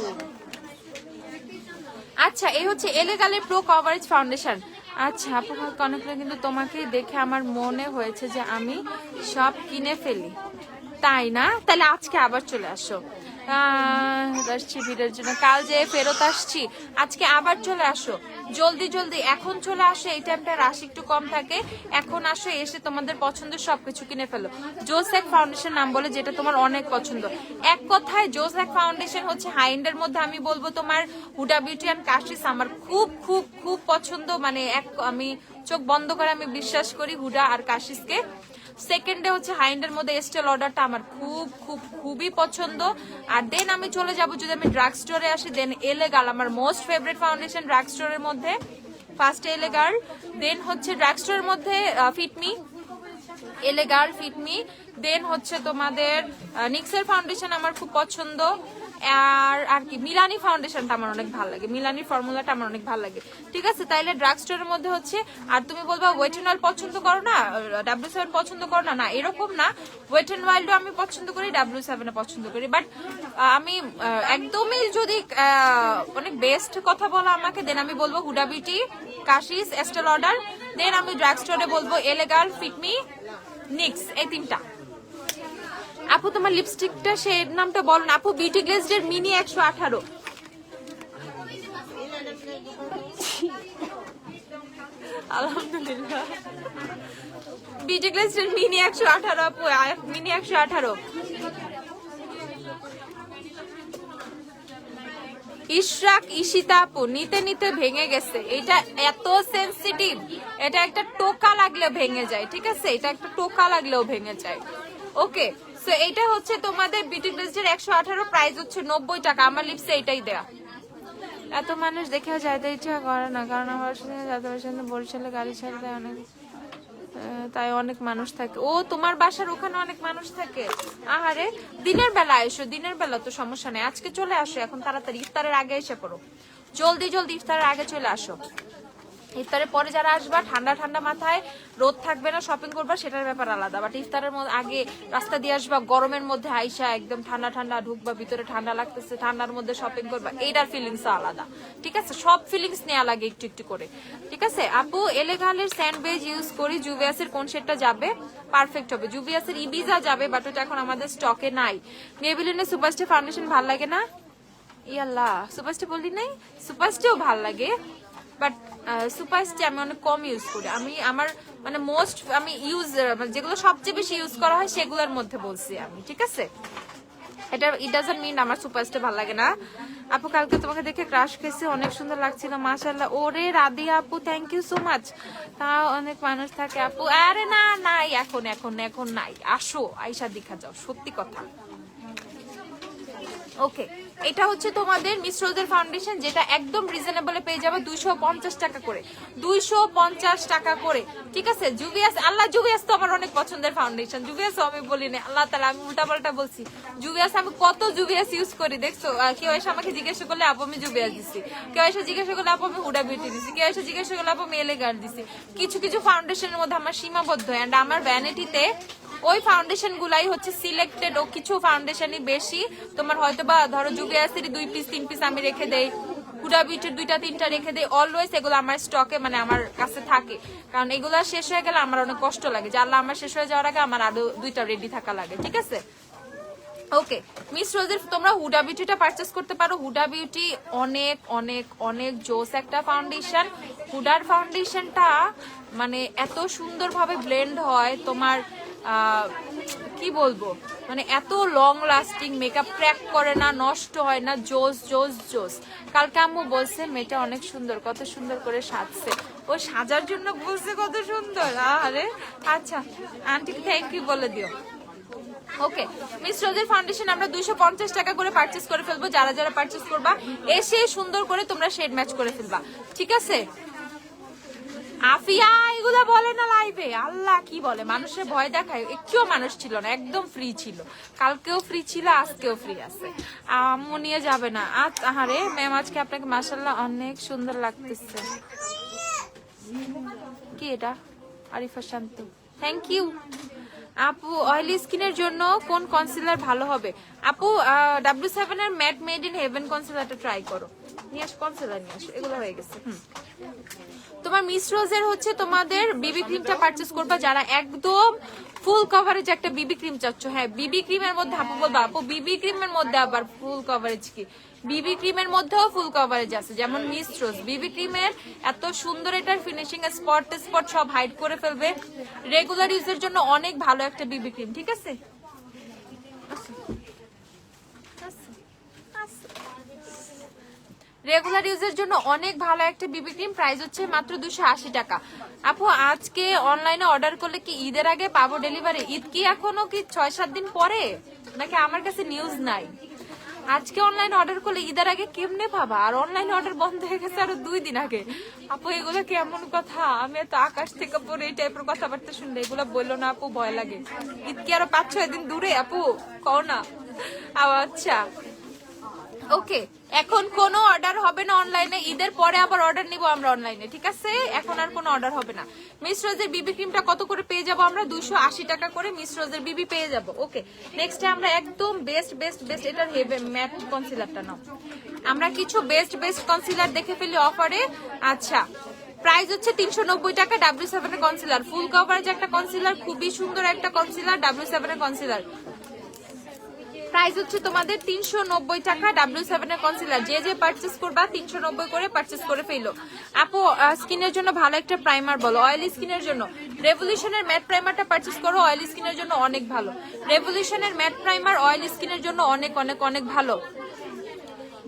আচ্ছা এই হচ্ছে এলেগালের প্রো কভারেজ ফাউন্ডেশন। আচ্ছা আপু কনকলে কিন্তু তোমাকে দেখে আমার মনে হয়েছে যে আমি সব কিনে ফেলি, তাই না? তাহলে আজকে আবার চলে আসো, আসছি ভিড়ের জন্য, কাল যে ফেরত আসছি, আজকে আবার চলে আসো জলদি জলদি, এখন চলে আসো, এই টাইমটা রাশ একটু কম থাকে, এখন আসো, এসে তোমাদের পছন্দের সবকিছু কিনে ফেলো। জোসেক ফাউন্ডেশন নাম বলে, যেটা তোমার অনেক পছন্দ। এক কথায় জোসেক ফাউন্ডেশন হচ্ছে হাই এন্ডের মধ্যে আমি বলবো তোমার হুডা বিউটি অ্যান্ড কাশিস আমার খুব খুব খুব পছন্দ, মানে আমি চোখ বন্ধ করে আমি বিশ্বাস করি হুডা আর কাশিসকে। সেকেন্ডে হচ্ছে হাইন্ডের মধ্যে এস্টে লডারটা আমার খুব খুব খুবই পছন্দ। আর দেন আমি চলে যাব, যদি আমি ড্রাগ স্টোরে আসি, দেন এলেগাল আমার মোস্ট ফেভারিট ফাউন্ডেশন ড্রাগ স্টোরের মধ্যে। ফার্স্ট এলেগাল, দেন হচ্ছে ড্রাগ স্টোরের মধ্যে ফিটমি, এলেগাল, ফিটমি, দেন হচ্ছে তোমাদের নিক্সের ফাউন্ডেশন আমার খুব পছন্দ। আর কি মিলানি ফাউন্ডেশনটা আমার অনেক ভালো লাগে, মিলানির ফর্মুলাটা আমার অনেক ভালো লাগে, ঠিক আছে। তাইলে ড্রাগ স্টোরের মধ্যে হচ্ছে, আর তুমি বলবা ওয়েট এন্ড ওয়াইল্ড পছন্দ করো না, W7 পছন্দ করো না, না এরকম না, ওয়েট এন্ড ওয়াইল্ডও আমি পছন্দ করি, W7 পছন্দ করি, বাট আমি একদমই যদি অনেক বেস্ট কথা বলো আমাকে, দেন আমি বলবো Huda beauty, Kashish, Estee Lauder, then আমি ড্রাগ স্টোরে বলবো এলেগাল, ফিটমি, নিক্স, এই তিনটা। আপু তোমার লিপস্টিকটা শেড নামটা বলো না আপু। বিউটি গ্লেজের মিনি 118। আলহামদুলিল্লাহ, বিউটি গ্লেজের মিনি 118 আপু, মিনি 118। ইশরাক ঈশিতা আপু নিতে নিতে ভেঙে গেছে, এটা এত সেনসিটিভ, এটা একটা টোকা লাগলেও ভেঙে যায়, ঠিক আছে, এটা একটা টোকা লাগলেও ভেঙে যায়। ওকে, সো এইটা হচ্ছে তোমাদের বিউটি গ্লেজের 118, প্রাইস হচ্ছে 90 টাকা। আমার লিপসে এটাই দেয়া, এত মানুষ দেখেও যাইতে ইচ্ছা করে না, কারণ আমার সঙ্গে যাতে বরিশালে গাড়ি ছাড় দেয় অনেক, তাই অনেক মানুষ থাকে। ও তোমার বাসার ওখানে অনেক মানুষ থাকে? আহারে, দিনের বেলা এসো, দিনের বেলা তো সমস্যা নেই, আজকে চলে আসো এখন তাড়াতাড়ি, ইফতারের আগে এসে পড়ো, জলদি জলদি ইফতারের আগে চলে আসো। ইফতারের পরে যারা আসবা ঠান্ডা ঠান্ডা মাথায়, রোদ থাকবে না, শপিং করবা সেটার ব্যাপার আলাদা, বাট ইফতারের আগে রাস্তা দিয়ে আসবা গরমের মধ্যে আইসা একদম ঠান্ডা ঠান্ডা ঢুকবা, ভিতরে ঠান্ডা লাগতেছে, ঠান্ডার মধ্যে শপিং করবা, এইটার ফিলিংস আলাদা, ঠিক আছে? সব ফিলিংস নেওয়া লাগে একটু একটু করে, ঠিক আছে? আপু এলেগালের স্যান্ডবেজ ইউজ করি, জুভিয়াসের কোন শেডটা যাবে? পারফেক্ট হবে, জুভিয়াসের ইবিজা যাবে, বাট ওটা এখন আমাদের স্টকে নাই। মেবিলিনের সুপারস্টার ফাউন্ডেশন ভাল লাগে না? ইয়াল্লা, সুপারস্টার বললি নাই? সুপারস্টারও ভাল লাগে, বাট সুপারস্টার আমি অনেক কম ইউজ করি। আমি আমার মানে মোস্ট আমি ইউজ যেগুলো সবচেয়ে বেশি ইউজ করা হয় সেগুলোর মধ্যে বলছি আমি, ঠিক আছে? এটা ইট ডাজন্ট মিন আমার সুপারস্টার ভালো লাগে না। আপু কালকে তোমাকে দেখে ক্রাশ খেয়েছি, অনেক সুন্দর লাগছিল, মাশাআল্লাহ। ওরে রাদিয়া আপু, থ্যাংক ইউ সো মাচ। তা অনেক মানুষ থাকে আপু, আরে না নাই, এখন এখন এখন নাই, আসো আইসা দেখা যাও, সত্যি কথা। ওকে, এটা হচ্ছে তোমাদের মিস রোজের ফাউন্ডেশন, যেটা একদম রিজনেবলে পেয়ে যাবে 250 টাকা করে, 250 টাকা করে, ঠিক আছে? জুভিয়াস, আল্লাহ জুভিয়াস তো আমার অনেক পছন্দের ফাউন্ডেশন, জুভিয়াস আমি বলি না, আল্লাহ তাআলা আমি উল্টাপাল্টা বলছি। জুভিয়াস আমি কত জুভিয়াস ইউজ করি দেখছো? কেউ এসে আমাকে জিজ্ঞাসা করলে আপু আমি জুভিয়াস দিছি, কেউ এসে জিজ্ঞাসা করলে আপু আমি হুডা বিউটি দিছি, কেউ এসে জিজ্ঞাসা করলে আপু আমি এলেগার দিছি। কিছু কিছু ফাউন্ডেশনের মধ্যে আমার সীমাবদ্ধ, এন্ড আমার ভ্যানিটিতে ওই ফাউন্ডেশন গুলাই হচ্ছে সিলেক্টেড, ও কিছু ফাউন্ডেশনই বেশি তোমার হয়তো বা ধরো জুভিয়াসের 2 পিস 3 পিস আমি রেখে দেই, হুডা বিউটির 2টা 3টা রেখে দেই, অলওয়েজ এগুলো আমার স্টকে মানে আমার কাছে থাকে, কারণ এগুলো শেষ হয়ে গেলে আমার অনেক কষ্ট লাগে, যে আল্লাহ আমার শেষ হয়ে যাওয়ার আগে আমার আরো 2টা রেডি থাকা লাগে, ঠিক আছে? ওকে, মিস রোজের তোমরা হুডা বিউটিটা পারচেস করতে পারো। হুডা বিউটি অনেক অনেক অনেক জোস একটা ফাউন্ডেশন। হুডার ফাউন্ডেশনটা মানে এত সুন্দরভাবে ব্লেন্ড হয়, তোমার কি বলবো, মানে এত লং লাস্টিং, মেকআপ ক্র্যাক করে না, নষ্ট হয় না, জোস জোস জোস। কালকে আম্মু বলছে মেয়েটা অনেক সুন্দর, কত সুন্দর করে সাজছে, ও সাজার জন্য বলছে কত সুন্দর। আরে আচ্ছা, আন্টিকে থ্যাংক ইউ বলে দিও। ওকে, মিস রোজের ফাউন্ডেশন আমরা 250 টাকা করে পারচেস করে ফেলবো, যারা যারা পারচেস করবা এসে সুন্দর করে তোমরা শেড ম্যাচ করে ফেলবা, ঠিক আছে? আফিয়া এগুলা বলে না লাইভে, আল্লাহ কি বলে, মানুষের ভয় দেখায়, একটুও মানুষ ছিল না, একদম ফ্রি ছিল, কালকেও ফ্রি ছিল, আজকেও ফ্রি আছে। আম্মু নিয়ে যাবে না আজ? আহারে ম্যাম আজকে আপনাকে মাশাআল্লাহ অনেক সুন্দর লাগতেছে। কি এটা? Arifa Shanta, thank you. আপু অয়েলি স্কিনের জন্য কোন কনসিলার ভালো হবে? আপু W7 এর ম্যাট মেড ইন হেভেন কনসিলারটা ট্রাই করো, নিয়ে আসো কনসিলার, নিয়ে আসো, এগুলো হয়ে গেছে। তোমার মিস রোজের হচ্ছে তোমাদের বিবি ক্রিমটা পারচেস করবা, যারা একদম ফুল কভারেজ একটা বিবি ক্রিম চাচ্ছ। হ্যাঁ, বিবি ক্রিমের মধ্যে আপু বলবা আপু বিবি ক্রিমের মধ্যে আবার ফুল কভারেজ কি? বিবি ক্রিমের মধ্যেও ফুল কভারেজ আছে, যেমন মিস রোজ বিবি ক্রিমের এত সুন্দর, এটার ফিনিশিং স্পট স্পট সব হাইড করে ফেলবে, রেগুলার ইউজের জন্য অনেক ভালো একটা বিবি ক্রিম, ঠিক আছে? রেগুলার ইউজের জন্য অনেক ভালো একটা বিবি ক্রিম, প্রাইস হচ্ছে মাত্র 280 টাকা। আপু আজকে অনলাইনে অর্ডার করলে কি ঈদের আগে পাবো ডেলিভারি? ঈদ কি এখনো কি 6-7 দিন পরে, নাকি আমার কাছে নিউজ নাই? আজকে অনলাইনে অর্ডার করলে ঈদের আগে কেমনে পাবা? আর অনলাইনে অর্ডার বন্ধ হয়ে গেছে আরো 2 দিন আগে। আপু এগুলো কেমন কথা? আমি তো আকাশ থেকে পড়ে এই টাইপের কথাবার্তা শুনলে, এগুলো বললো না আপু, ভয় লাগে। ঈদ কি আরো 5-6 দিন দূরে আপু, কও না। আচ্ছা ওকে, এখন কোনো অর্ডার হবে না অনলাইনে, ঈদের পরে আবার অর্ডার নিব আমরা অনলাইনে, ঠিক আছে? এখন আর কোনো অর্ডার হবে না। মিস রোজের বিবি ক্রিমটা কত করে পেয়ে যাবো আমরা? 280 টাকা করে মিস রোজের বিবি পেয়ে যাবো। ওকে, নেক্সটে আমরা একদম বেস্ট বেস্ট বেস্ট এটার হেভি ম্যাট কনসিলারটা নাও। আমরা কিছু বেস্ট বেস্ট কনসিলার দেখে ফেলি অফারে। আচ্ছা, প্রাইস হচ্ছে 390 টাকা W7 এর কনসিলার, ফুল কভারেজ একটা কনসিলার, খুবই সুন্দর একটা কনসিলার, W7 এর কনসিলার। প্রাইস হচ্ছে তোমাদের 390 টাকা W7 এর কনসিলার। যে যে পারচেজ করবা 390 করে পারচেজ করে ফেলো। আপু স্কিনের জন্য ভালো একটা প্রাইমার বলো। অয়েলি স্কিনের জন্য রেভলিউশনের ম্যাট প্রাইমারটা পারচেজ করো, অয়েলি স্কিনের জন্য অনেক ভালো। রেভলিউশনের ম্যাট প্রাইমার অয়েলি স্কিনের জন্য অনেক অনেক অনেক ভালো।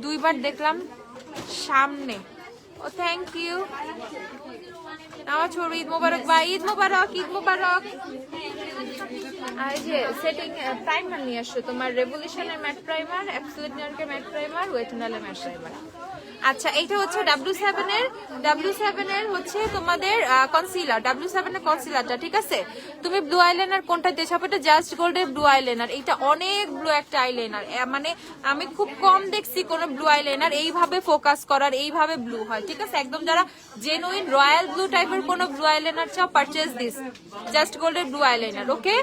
2বার দেখলাম সামনে। ও থ্যাংক ইউ। আমার ছোট ঈদ মোবারক ভাই, ঈদ মোবারক, ঈদ মোবারক। আর যে সেটিং প্রাইমার নিয়ে আসো, তোমার রেভলিউশনের ম্যাট প্রাইমার, অ্যাবসলিউট নিউইয়র্কের ম্যাট প্রাইমার, ওয়েটনালের ম্যাট প্রাইমার। আচ্ছা এইটা হচ্ছে W7 এর হচ্ছে তোমাদের কনসিলার, W7 এর কনসিলারটা, ঠিক আছে? তুমি ব্লু আইলাইনার কোনটা দিয়েছো? এটা জাস্ট গোল্ডের ব্লু আইলাইনার, এটা অনেক ব্লু একটা আইলাইনার, মানে আমি খুব কম দেখছি কোন ব্লু আইলাইনার এইভাবে ফোকাস করার, এইভাবে ব্লু হয়, ঠিক আছে? একদম যারা জেনুইন রয়্যাল ব্লু টাইপের কোন ব্লু আইলাইনার চাও, পারচেজ দিস জাস্ট গোল্ডের ব্লু আইলাইনার। ওকে,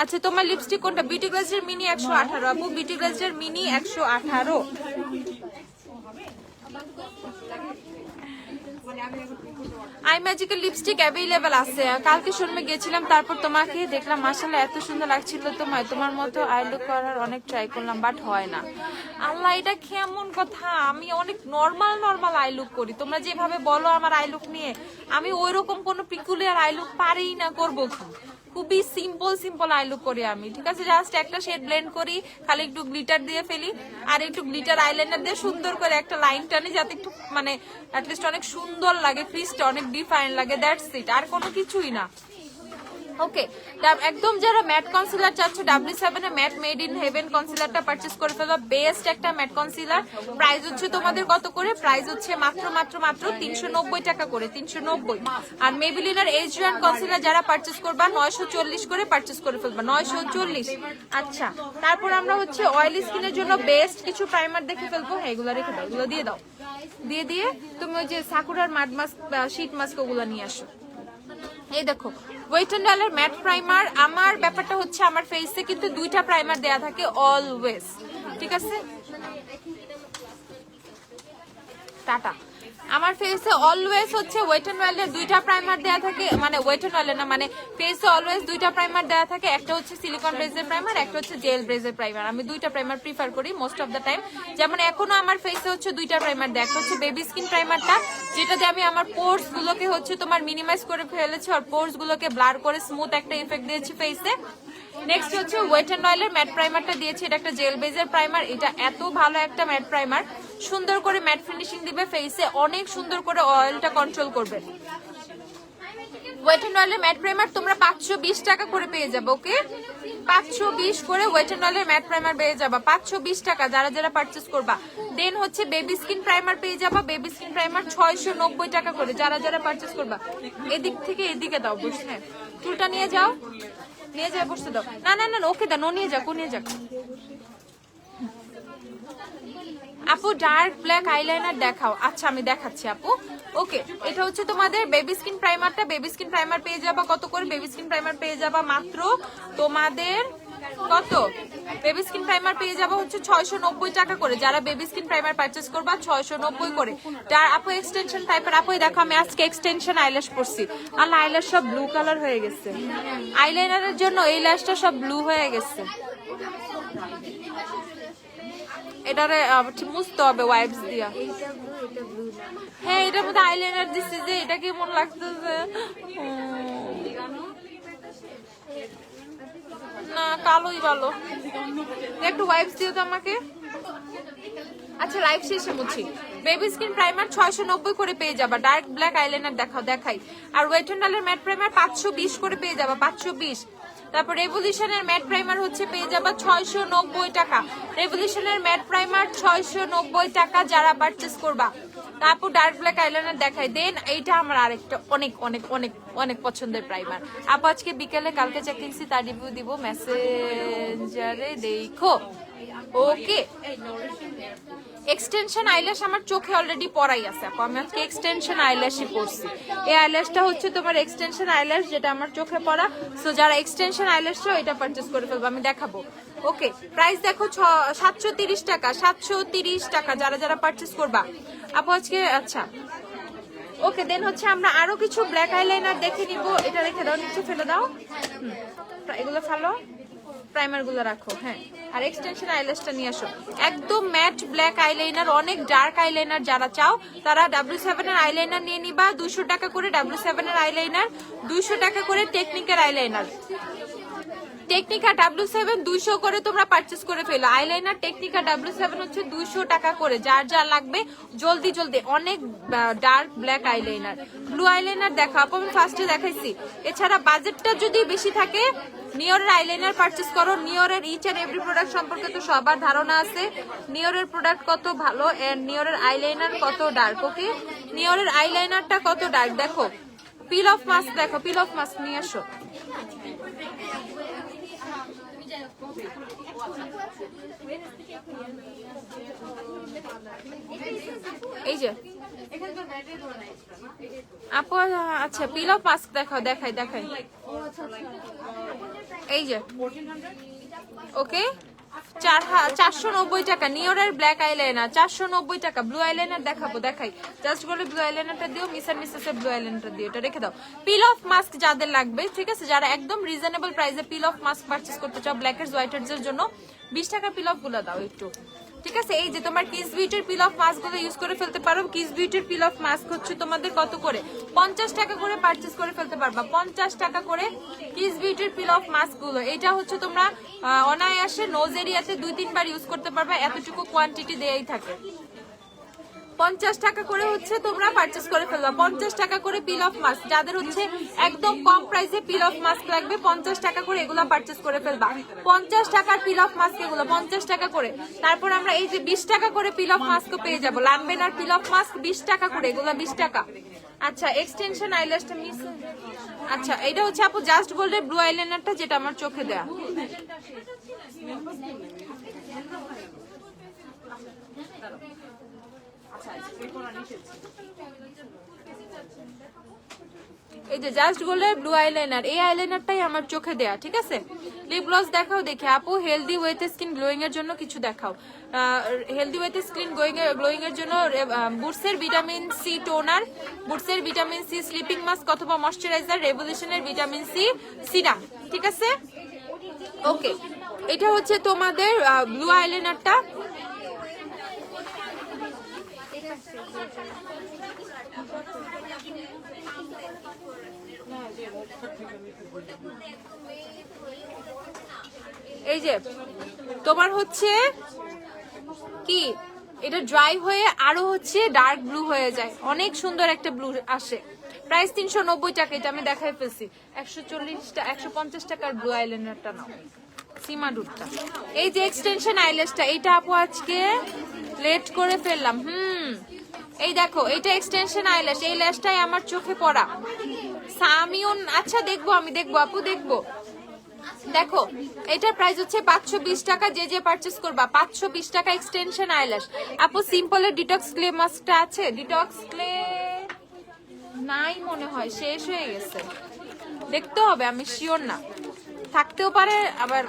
আচ্ছা তোমার লিপস্টিক কোনটা? বিউটি গ্লাসের মিনি 118 আপু, বিউটি গ্লাসের মিনি 118। আই ম্যাজিকের লিপস্টিক অ্যাভেলেবেল আছে, কালকে শোরুমে গেছিলাম, তারপর তোমাকে দেখলাম, মাশাআল্লাহ এত সুন্দর লাগছিল তোমার মতো আই লুক করার অনেক ট্রাই করলাম, বাট হয় না। আল্লাহ, এটা কেমন কথা? আমি অনেক নর্মাল আই লুক করি, তোমরা যেভাবে বলো আমার আই লুক নিয়ে, আমি ওইরকম কোনো পিকুলিয়ার আই লুক পারিই না, করবো কি? খুবই সিম্পল আই লুক করি আমি, ঠিক আছে? জাস্ট একটা শেড ব্লেন্ড করি, খালি একটু গ্লিটার দিয়ে ফেলি, আর একটু গ্লিটার আইলাইনার দিয়ে সুন্দর করে একটা লাইন টানি, যাতে একটু মানে অ্যাটলিস্ট অনেক সুন্দর লাগে, ফ্রিজটা অনেক ডিফাইন লাগে, দ্যাটস ইট, আর কোনো কিছুই না। ওকে, একদম যারা ম্যাট কনসিলার চাচ্ছ, W7 এর ম্যাট মেড ইন হেভেন কনসিলারটা পারচেজ করে ফেলবা, বেস্ট একটা ম্যাট কনসিলার। প্রাইস হচ্ছে তোমাদের কত করে? প্রাইস হচ্ছে মাত্র 390 টাকা করে, 390। আর মেবিলিনার এজ1 কনসিলার যারা পারচেজ করবা 940 করে পারচেজ করে ফেলবা, 940। আচ্ছা, তারপর আমরা হচ্ছে অয়েলি স্কিনের জন্য বেস্ট কিছু প্রাইমার দেখে ফেলবো। হ্যাঁ, এগুলো রেখে দাও, এগুলো দিয়ে দাও, দিয়ে তুমি ওই যে সাকুরার মাড মাস্ক, শীট মাস্ক, ওগুলো নিয়ে আসো। এই দেখো ওয়েট এন্ড ওয়েলের ম্যাট প্রাইমার। আমার ব্যাপারটা হচ্ছে আমার ফেসে কিন্তু দুইটা প্রাইমার দেয়া থাকে অলওয়েজ, ঠিক আছে? টাটা। আমার ফেসে অলওয়েজ হচ্ছে ওয়েট এন্ড ওয়েলের দুইটা প্রাইমার দেয়া থাকে, মানে ওয়েট এন্ড ওয়েলের না, মানে ফেসে অলওয়েজ দুইটা প্রাইমার দেয়া থাকে, একটা হচ্ছে সিলিকন ব্রেজের প্রাইমার, একটা হচ্ছে জেল ব্রেজের প্রাইমার। আমি দুইটা প্রাইমার প্রিফার করি মোস্ট অফ দ্য টাইম। যেমন এখনো আমার ফেসে হচ্ছে দুইটা প্রাইমার দেয়া, একটা হচ্ছে বেবি স্কিন প্রাইমারটা, যেটাতে আমি আমার পোর্স গুলোকে হচ্ছে তোমার মিনিমাইজ করে ফেলেছি, আর পোর্স গুলোকে ব্লার করে স্মুথ একটা ইফেক্ট দিয়েছি ফেসে। নেক্সট হচ্ছে ওয়েট এন্ড অয়েলের ম্যাট প্রাইমারটা দিয়েছি, এটা একটা জেল বেজের প্রাইমার। এটা এত ভালো একটা ম্যাট প্রাইমার, সুন্দর করে ম্যাট ফিনিশিং দিবে ফেসে, অনেক সুন্দর করে অয়েলটা কন্ট্রোল করবে। ওয়েট এন্ড অয়েলের ম্যাট প্রাইমার তোমরা 520 টাকা করে পেয়ে যাবে। ওকে, 520 করে ওয়েট এন্ড অয়েলের ম্যাট প্রাইমার পেয়ে যাবা, 520 টাকা যারা পারচেজ করবা। দেন হচ্ছে বেবি স্কিন প্রাইমার পেয়ে যাবা, বেবি স্কিন প্রাইমার 690 টাকা করে যারা পারচেজ করবা। এদিক থেকে এদিকে দাও, বুঝছে? হ্যাঁ, চুলটা নিয়ে যাও, নিয়ে যাও, বসতে দাও। না, ওকে দাও, নিয়ে যাক। আপু ডার্ক ব্ল্যাক আইলাইনার দেখাও। আচ্ছা, আমি দেখাচ্ছি আপু। ওকে, এটা হচ্ছে তোমাদের বেবি স্কিন প্রাইমারটা। বেবি স্কিন প্রাইমার পেয়ে যাবা কত করে? বেবি স্কিন প্রাইমার পেয়ে যাবা মাত্র তোমাদের কত? বেবি স্কিন প্রাইমার পেয়ে যাবা হচ্ছে 690 টাকা করে। যারা বেবি স্কিন প্রাইমার পারচেজ করবা 690 করে। যার আপু এক্সটেনশন টাইপের, আপু দেখো আমি আজকে এক্সটেনশন আইল্যাশ পরছি, আর আইল্যাশ সব ব্লু কালার হয়ে গেছে। আইলাইনারের জন্য এই ল্যাশটা সব ব্লু হয়ে গেছে, এটারে মুছতে হবে ওয়াইপস দিয়া। হ্যাঁ, এটার মধ্যে আইলাইনার দিচ্ছি যে, এটা কেমন লাগতেছে না, কালোই ভালো। একটু ওয়াইপস দিও তো আমাকে। আচ্ছা, লাইভ শেষে মুছি। বেবি স্কিন প্রাইমার 690 করে পেয়ে যাবা। ডার্ক ব্ল্যাক আইলাইনার দেখাই। আর ওয়েট এন্ড অয়েলের ম্যাট প্রাইমার 520 করে পেয়ে যাবা, 520। তারপর রেভলিউশনের ম্যাট প্রাইমার হচ্ছে পেয়ে যাবা 690 টাকা। রেভলিউশনের ম্যাট প্রাইমার 690 টাকা যারা পারচেজ করবা। তারপর ডার্ক ব্ল্যাক আইলাইনার দেখাই। দেন এইটা আমার আরেকটা অনেক অনেক অনেক অনেক পছন্দের প্রাইমার। আপু আজকে বিকেলে কালকে চেক কিনছি, তার রিভিউ দিব মেসেঞ্জারে, দেখো। ওকে, এক্সটেনশন আইল্যাশ আমার চোখে অলরেডি পরাই আছে আপু, আমি আজকে এক্সটেনশন আইল্যাশই পরছি। এই আইল্যাশটা হচ্ছে তোমার এক্সটেনশন আইল্যাশ, যেটা আমার চোখে পরা। সো যারা এক্সটেনশন আইল্যাশ চাও এটা পারচেজ করে ফেলবো, আমি দেখাবো। ওকে, প্রাইস দেখো 730 টাকা, 730 টাকা যারা পারচেজ করবা আপু আজকে। আচ্ছা, ওকে, দেন হচ্ছে আমরা আরো কিছু ব্ল্যাক আইলাইনার দেখে নিব। এটা রেখে দাও, নিচে ফেলে দাও, এগুলো ফেলো, প্রাইমার গুলো রাখো। হ্যাঁ, আর এক্সটেনশন আইল্যাশটা নিয়ে আসো। একদম ম্যাট ব্ল্যাক আইলাইনার, অনেক ডার্ক আইলাইনার যারা চাও তারা W7 এর আইলাইনার নিয়ে নিবা। 200 টাকা করে W7 এর আইলাইনার, 200 টাকা করে টেকনিকের আইলাইনার। টেকনিকা W7 200 করে তোমরা পারচেজ করে ফেলো। আইলাইনার টেকনিকা W7 হচ্ছে 200 টাকা করে, যার যা লাগবে জলদি জলদি। অনেক dark black eyeliner, blue eyeliner দেখা আপু আমি ফার্স্টে দেখাইছি। এছাড়া বাজেটটা যদি বেশি থাকে নিওরের আইলাইনার পারচেজ করো। নিওরের ইচ এন্ড এভরি প্রোডাক্ট সম্পর্কে তো সবার ধারণা আছে, নিওরের প্রোডাক্ট কত ভালো এন্ড নিওরের আইলাইনার কত ডার্ক। ওকে, নিওরের আইলাইনারটা কত ডার্ক দেখো। পিল অফ মাস্ক দেখো, পিল অফ মাস্ক নিয়ে আসো। এই যে আপু, আচ্ছা পিল অফ মাস্ক দেখাও, দেখাই দেখাই। এই যে ওকে 490 টাকা নিওরের ব্ল্যাক আইলাইনার, 490 টাকা। ব্লু আইলাইনার দেখাবো, দেখাই। জাস্ট বলে ব্লু আইলাইনারটা দিও, মিস এন্ড মিসেস এর ব্লু আইলাইনারটা দিও, এটা রেখে দাও। পিল অফ মাস্ক যাদের লাগবে, ঠিক আছে, যারা একদম রিজনেবল প্রাইসে পিল অফ মাস্ক পারচেজ করতে চাও ব্ল্যাক এর হোয়াইটারস এর জন্য 20 টাকা পিল অফ গুলো দাও একটু, ঠিক আছে। এই যে তোমার কিস বিউটির পিল অফ মাস্ক গুলো ইউজ করে ফেলতে পারো। কিস বিউটির পিল অফ মাস্ক হচ্ছে তোমাদের কত করে, 50 টাকা করে পারচেজ করে ফেলতে পারবা। 50 টাকা করে কিস বিউটির পিল অফ মাস্ক গুলো। এটা হচ্ছে তোমরা অনায়াসে নোজ এরিয়াতে 2-3 বার ইউজ করতে পারবা, এতটুকু কোয়ান্টিটি দেয়াই থাকে। 50 টাকা করে হচ্ছে তোমরা পারচেজ করে ফেলবা। 50 টাকা করে পিল অফ মাস্ক, যাদের হচ্ছে একদম কম প্রাইসে পিল অফ মাস্ক লাগবে 50 টাকা করে এগুলো পারচেজ করে ফেলবা। 50 টাকার পিল অফ মাস্ক এগুলো 50 টাকা করে। তারপর আমরা এই যে 20 টাকা করে পিল অফ মাস্ক পেয়ে যাবো। লানবেনার পিল অফ মাস্ক 20 টাকা করে, এগুলো 20 টাকা। আচ্ছা এক্সটেনশন আইল্যাশটা মিস, আচ্ছা এটা হচ্ছে আপু জাস্ট গোল্ডের ব্লু আইলাইনারটা, যেটা আমার চোখে দেয়া। এই যে জাস্ট গোল্ডের ব্লু আইলাইনার, এই আইলাইনারটাই আমার চোখে দেয়া, ঠিক আছে। লিপ গ্লস দেখাও দেখে আপু। হেলদি ওয়েতে স্কিন গ্লোয়িং এর জন্য কিছু দেখাও। হেলদি ওয়েতে স্কিন গ্লোয়িং এর জন্য বুটসের ভিটামিন সি টোনার, বুটসের ভিটামিন সি স্লিপিং মাস্ক অথবা ময়শ্চারাইজার, রেভলিউশনের ভিটামিন সি সিরাম, ঠিক আছে। ওকে, এটা হচ্ছে তোমাদের ব্লু আইলাইনারটা। এই যে তোমার হচ্ছে কি, এটা ড্রাই হয়ে আরো হচ্ছে ডার্ক ব্লু হয়ে যায়, অনেক সুন্দর একটা ব্লু আসে। প্রাইস 390 টাকা, এটা আমি দেখাই ফেলছি। 150 টাকার ব্লু আইলাইনারটা নাও, সিমাডুরটা। এই যে এক্সটেনশন আইল্যাশটা, এটা আপু আজকে লেট করে ফেললাম। এই দেখো এটা এক্সটেনশন আইল্যাশ, এই ল্যাশটাই আমার চোখে পড়া। সামিউন, আচ্ছা দেখবো, আমি দেখবো আপু, দেখবো। দেখো এটার প্রাইস হচ্ছে 520 টাকা, যে যে পারচেজ করবা 520 টাকা এক্সটেনশন আইল্যাশ। আপু সিম্পলের ডিটক্স ক্লে মাস্কটা আছে? ডিটক্স ক্লে নাই মনে হয়, শেষ হয়ে গেছে, দেখতে হবে, আমি শিওর না, থাকতেও পারে আবার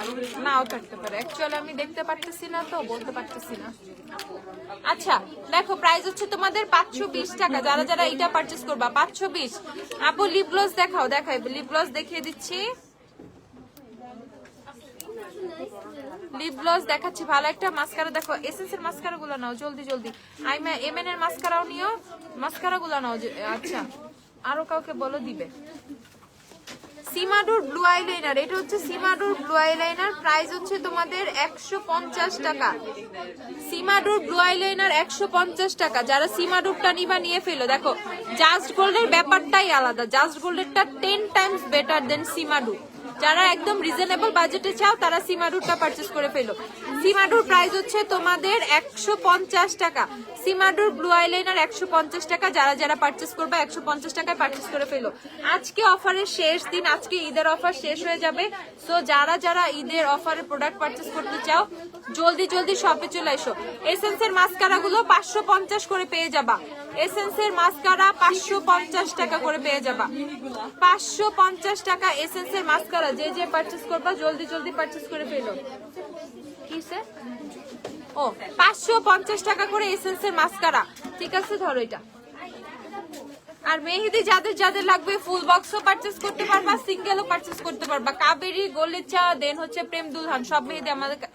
নাও থাকতে পারে। অ্যাকচুয়ালি আমি দেখতে পারতেছি না তো বলতে পারতেছি না। আচ্ছা দেখো প্রাইস হচ্ছে তোমাদের 520 টাকা, যারা যারা এটা পারচেজ করবা 520। আপু লিপ গ্লস দেখাও, দেখাই লিপ গ্লস দেখিয়ে দিচ্ছি। লিপ গ্লস দেখাচ্ছি, ভালো একটা মাস্কারা দেখো। এসেন্সের মাস্কারা গুলো নাও জলদি জলদি। এমএন এর মাস্কারাও নিও, মাস্কারা গুলো নাও। আচ্ছা আরো কাউকে বলো দিবে। সিমাডুর ব্লু আইলাইনার, এটা হচ্ছে সিমাডুর ব্লু আইলাইনার, প্রাইস হচ্ছে তোমাদের 150 টাকা। সিমাডুর ব্লু আইলাইনার 150 টাকা। যারা সিমাডুরটা নিবা নিয়ে ফেলো। দেখো জাস্ট গোল্ডের ব্যাপারটাই আলাদা, জাস্ট গোল্ডেরটা 10 টাইমস বেটার দেন সিমাডুর। যারা একদম রিজনেবল বাজেটে চাও তারা সিমাডুরটা পারচেজ করে ফেলো। সিমাডুর প্রাইস হচ্ছে তোমাদের 150 টাকা। সিমাডুর ব্লু আইলাইনার 150 টাকা, যারা যারা পারচেজ করবে 150 টাকায় পারচেজ করে ফেলো। আজকে অফারের শেষ দিন, আজকে ঈদের অফার শেষ হয়ে যাবে। সো যারা যারা ঈদের অফারে প্রোডাক্ট পারচেজ করতে চাও জলদি জলদি শপে চলে এসো। এসেন্সের মাস্কারা গুলো 550 করে পেয়ে যাবা। এসেন্সের মাস্কারা 550 টাকা করে পেয়ে যাবা। 550 টাকা এসেন্সের মাস্কারা, যে যে পারচেজ করবা জলদি জলদি পারচেজ করে ফেলো। কিসে ও 550 টাকা করে এসেন্সের মাস্কারা, ঠিক আছে ধরো এটা। আর মেহেদি যাদের যাদের লাগবে ফুল বক্সও পারচেজ করতে পারবা, সিঙ্গেলও পারচেজ করতে পারবা। কাবেরী, গলিচা, দেন হচ্ছে প্রেম দুলহান সব মেহেদি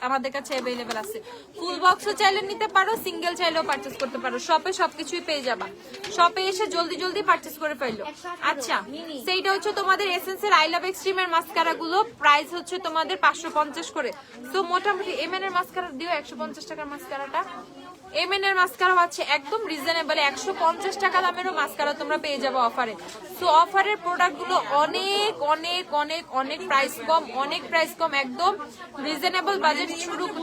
আমাদের কাছে অ্যাভেলেবেল আছে। ফুল বক্সও চাইলে নিতে পারো, সিঙ্গেল চাইলেও পারচেজ করতে পারো। শপে সবকিছুই পেয়ে যাবা, শপে এসে জলদি জলদি পারচেজ করে ফেললো। আচ্ছা, সেইটা হচ্ছে তোমাদের এসেন্সের আই লাভ এক্সট্রিমের মাস্কারা গুলো প্রাইস হচ্ছে তোমাদের 550 করে। তো মোটামুটি এমএন এর মাস্কারা দিও 150 টাকার মাস্কারাটা। এমএন এর মাস্কারা আছে একদম রিজনেবল, 150 টাকা দামেরও মাস্কারা তোমরা পেয়ে যাবে অফারে। সো অফারের প্রোডাক্ট গুলো অনেক অনেক অনেক অনেক প্রাইস কম, অনেক প্রাইস কম, একদম রিজনেবল বাজেট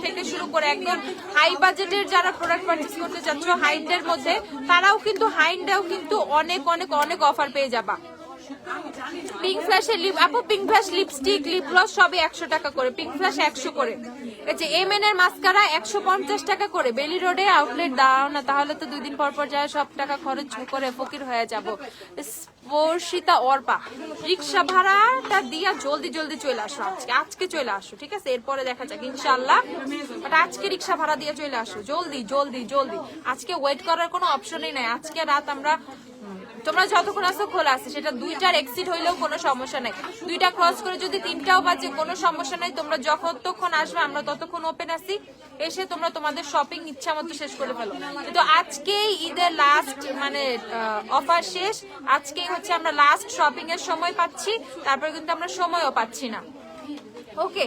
থেকে শুরু করে একদম হাই বাজেটের যারা প্রোডাক্ট পারচেজ করতে চাচ্ছ হাইন্ডের মধ্যে, তারাও কিন্তু হাইন্ডেও কিন্তু অনেক অনেক অনেক অফার পেয়ে যাবা। পিঙ্ক ফ্ল্যাশের pink flash lipstick, lip gloss সবই 100 টাকা করে, পিঙ্ক ফ্ল্যাশ 100 করে। এই যে এমএন এর মাস্কারা 150 টাকা করে। বেলি রোডে আউটলেট দাও না, তাহলে তো 2 দিন পর পর যায় সব টাকা খরচ করে ফকির হয়ে যাব। স্পর্শিতা অর্পা, রিক্সা ভাড়াটা দিয়া জলদি জলদি চলে আসো, আজকে চলে আসো, ঠিক আছে? এরপরে দেখা যাক ইনশাআল্লাহ, বাট আজকে রিক্সা ভাড়া দিয়ে চলে আসো, জলদি জলদি জলদি। আজকে ওয়েট করার কোনো অপশনই নাই। আজকে রাত আমরা, তোমরা যতক্ষণ আসো খোলা আছে, সেটা 2টার এক্সিট হইলেও কোনো সমস্যা নাই, 2টা ক্রস করে যদি 3টাও বাজে কোনো সমস্যা নাই। তোমরা যতক্ষণ আসবে আমরা ততক্ষণ ওপেন আছি, এসে তোমরা তোমাদের শপিং ইচ্ছা মতো শেষ করে ফেলো। কিন্তু আজকেই ঈদের লাস্ট মানে অফার শেষ, আজকেই হচ্ছে আমরা লাস্ট শপিং এর সময় পাচ্ছি, তারপরে কিন্তু আমরা সময়ও পাচ্ছি না। ওকে,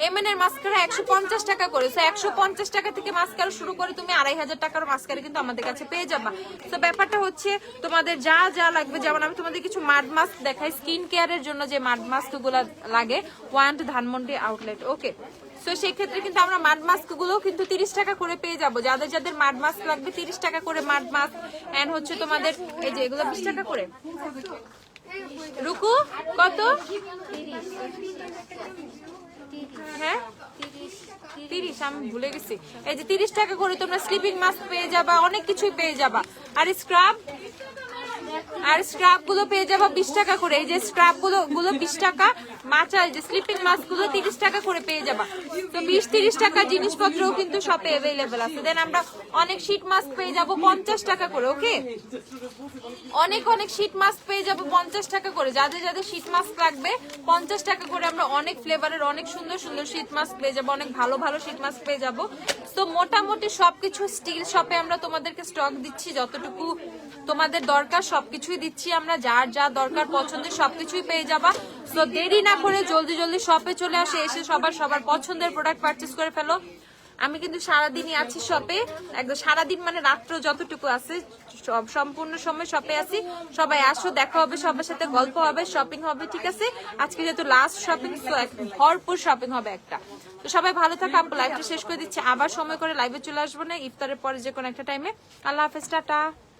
এমএন এর মাস্কারা 150 টাকা করে। সো 150 টাকা থেকে মাস্কারা শুরু করে তুমি 2500 টাকার মাস্কারা কিন্তু আমাদের কাছে পেয়ে যাবা। তো ব্যাপারটা হচ্ছে তোমাদের যা যা লাগবে, যেমন আমি তোমাদের কিছু মাড মাস্ক দেখাই, স্কিন কেয়ারের জন্য যে মাড মাস্ক গুলো লাগে, ওয়ান্ট ধানমন্ডি আউটলেট। ওকে, তো সেই ক্ষেত্রে কিন্তু আমরা মাড মাস্ক গুলো কিন্তু 30 টাকা করে পেয়ে যাবো। যাদের যাদের মাড মাস্ক লাগবে 30 টাকা করে মাড মাস্ক, এন্ড হচ্ছে তোমাদের এই যে এগুলো 20 টাকা করে। রুকু কত? হ্যাঁ 30, আমি ভুলে গেছি। এই যে 30 টাকা করে তোমরা স্লিপিং মাস্ক পেয়ে যাবা, অনেক কিছুই পেয়ে যাবা। আর স্ক্রাব গুলো পেয়ে যাবা 20 টাকা করে। এই যে স্ক্রাব গুলো 20 টাকা, মাচা এই যে স্লিপিং মাস্ক গুলো 30 টাকা করে পেয়ে যাবা। তো 20-30 টাকা জিনিসপত্রও কিন্তু শপে অ্যাভেলেবেল আছে। দেন আমরা অনেক শীট মাস্ক পেয়ে যাবো 50 টাকা করে। ওকে, অনেক অনেক শীট মাস্ক পেয়ে যাবো 50 টাকা করে। যাদের যাদের শীট মাস্ক লাগবে 50 টাকা করে আমরা অনেক ফ্লেভারের অনেক সুন্দর সুন্দর শীট মাস্ক পেয়ে যাবো, অনেক ভালো ভালো শীট মাস্ক পেয়ে যাবো। তো মোটামুটি সবকিছু স্টিল শপে আমরা তোমাদেরকে স্টক দিচ্ছি, যতটুকু তোমাদের দরকার সবকিছুই দিচ্ছি আমরা। যার যা দরকার পছন্দের সবকিছুই পেয়ে যাবা। তো দেরি না করে জলদি জলদি শপে চলে আসে, এসে সবার পছন্দের প্রোডাক্ট পারচেজ করে ফেলো। আমি কিন্তু সারাদিনই আছি শপে, একদম সারাদিন মানে রাত্র যতটুকু আছে সম্পূর্ণ সময় শপে আছি। সবাই আসো, দেখা হবে, সবার সাথে গল্প হবে, শপিং হবে, ঠিক আছে? আজকে যেহেতু লাস্ট শপিং, তো ভরপুর শপিং হবে একটা। তো সবাই ভালো থাকো। আপু লাইভটা শেষ করে দিচ্ছি, আবার সময় করে লাইভে চলে আসবো না ইফতারের পরে যে কোনো একটা টাইমে। আল্লাহ হাফেজ, টাটা।